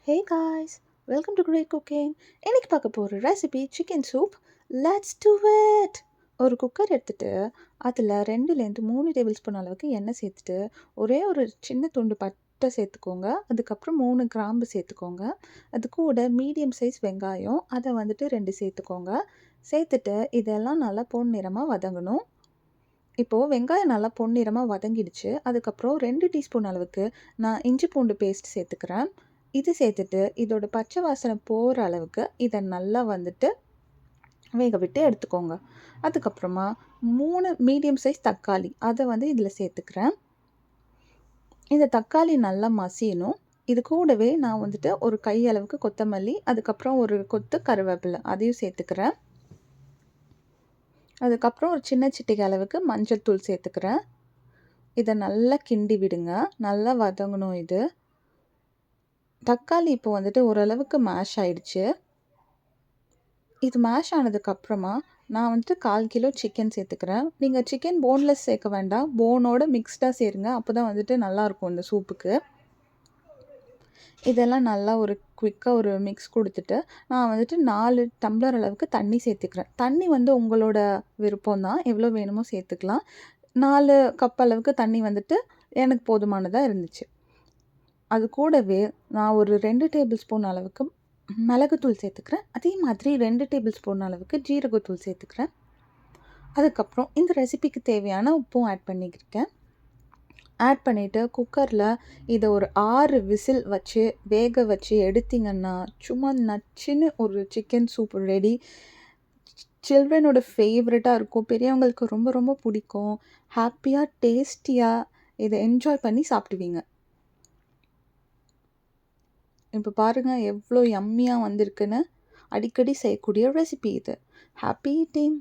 Hey guys, welcome to Great Cooking. இன்னைக்கு பார்க்க போகிற recipe chicken soup. Let's do it. ஒரு குக்கர் எடுத்துட்டு அதில் 2-3 டேபிள் ஸ்பூன் அளவுக்கு எண்ணெய் சேர்த்துட்டு ஒரே ஒரு சின்ன துண்டு பட்டை சேர்த்துக்கோங்க. அதுக்கப்புறம் 3 கிராம்பு சேர்த்துக்கோங்க. அது கூட மீடியம் சைஸ் வெங்காயம் அதை வந்துட்டு 2 சேர்த்துக்கோங்க. சேர்த்துட்டு இதெல்லாம் நல்லா பொன்னிறமாக வதங்கணும். இப்போது வெங்காயம் நல்லா பொன்னிறமாக வதங்கிடுச்சு. அதுக்கப்புறம் 2 டீஸ்பூன் அளவுக்கு நான் இஞ்சி பூண்டு பேஸ்ட் சேர்த்துக்கிறேன். இது சேர்த்துட்டு இதோட பச்சை வாசனை போகிற அளவுக்கு இதை நல்லா வந்துட்டு வேக விட்டு எடுத்துக்கோங்க. அதுக்கப்புறமா 3 மீடியம் சைஸ் தக்காளி அதை வந்து இதில் சேர்த்துக்கிறேன். இந்த தக்காளி நல்லா மசியணும். இது கூடவே நான் வந்துட்டு ஒரு கை அளவுக்கு கொத்தமல்லி, அதுக்கப்புறம் ஒரு கொத்து கருவேப்பிலை அதையும் சேர்த்துக்கிறேன். அதுக்கப்புறம் ஒரு சின்ன சிட்டிகை அளவுக்கு மஞ்சள் தூள் சேர்த்துக்கிறேன். இதை நல்லா கிண்டி விடுங்க. நல்லா வதங்கணும். இது தக்காளி இப்போ வந்துட்டு ஓரளவுக்கு மேஷ் ஆயிடுச்சு. இது மேஷ் ஆனதுக்கப்புறமா நான் வந்துட்டு 1/4 கிலோ சிக்கன் சேர்த்துக்கிறேன். நீங்கள் சிக்கன் போன்லெஸ் சேர்க்க வேண்டாம், போனோட மிக்ஸ்டாக சேருங்க. அப்போ தான் வந்துட்டு நல்லாயிருக்கும் இந்த சூப்புக்கு. இதெல்லாம் நல்லா ஒரு குயிக்காக ஒரு மிக்ஸ் கொடுத்துட்டு நான் வந்துட்டு 4 டம்ளர் அளவுக்கு தண்ணி சேர்த்துக்கிறேன். தண்ணி வந்து உங்களோட விருப்பம் தான், எவ்வளோ வேணுமோ சேர்த்துக்கலாம். 4 கப் அளவுக்கு தண்ணி வந்துட்டு எனக்கு போதுமானதாக இருந்துச்சு. அது கூடவே நான் ஒரு 2 டேபிள் ஸ்பூன் அளவுக்கு மிளகுத்தூள் சேர்த்துக்கிறேன். அதே மாதிரி 2 டேபிள் ஸ்பூன் அளவுக்கு ஜீரகத்தூள் சேர்த்துக்கிறேன். அதுக்கப்புறம் இந்த ரெசிபிக்கு தேவையான உப்பும் ஆட் பண்ணியிருக்கேன். ஆட் பண்ணிவிட்டு குக்கரில் இதை ஒரு 6 விசில் வச்சு வேக வச்சு எடுத்திங்கன்னா சும்மா நச்சுன்னு ஒரு சிக்கன் சூப் ரெடி. சில்ட்ரனோட ஃபேவரட்டாக இருக்கும், பெரியவங்களுக்கு ரொம்ப ரொம்ப பிடிக்கும். ஹாப்பியாக டேஸ்டியாக இதை என்ஜாய் பண்ணி சாப்பிடுவீங்க. இப்போ பாருங்கள் எவ்வளோ யம்மியாக வந்திருக்குன்னு. அடிக்கடி செய்யக்கூடிய ரெசிபி இது. Happy eating.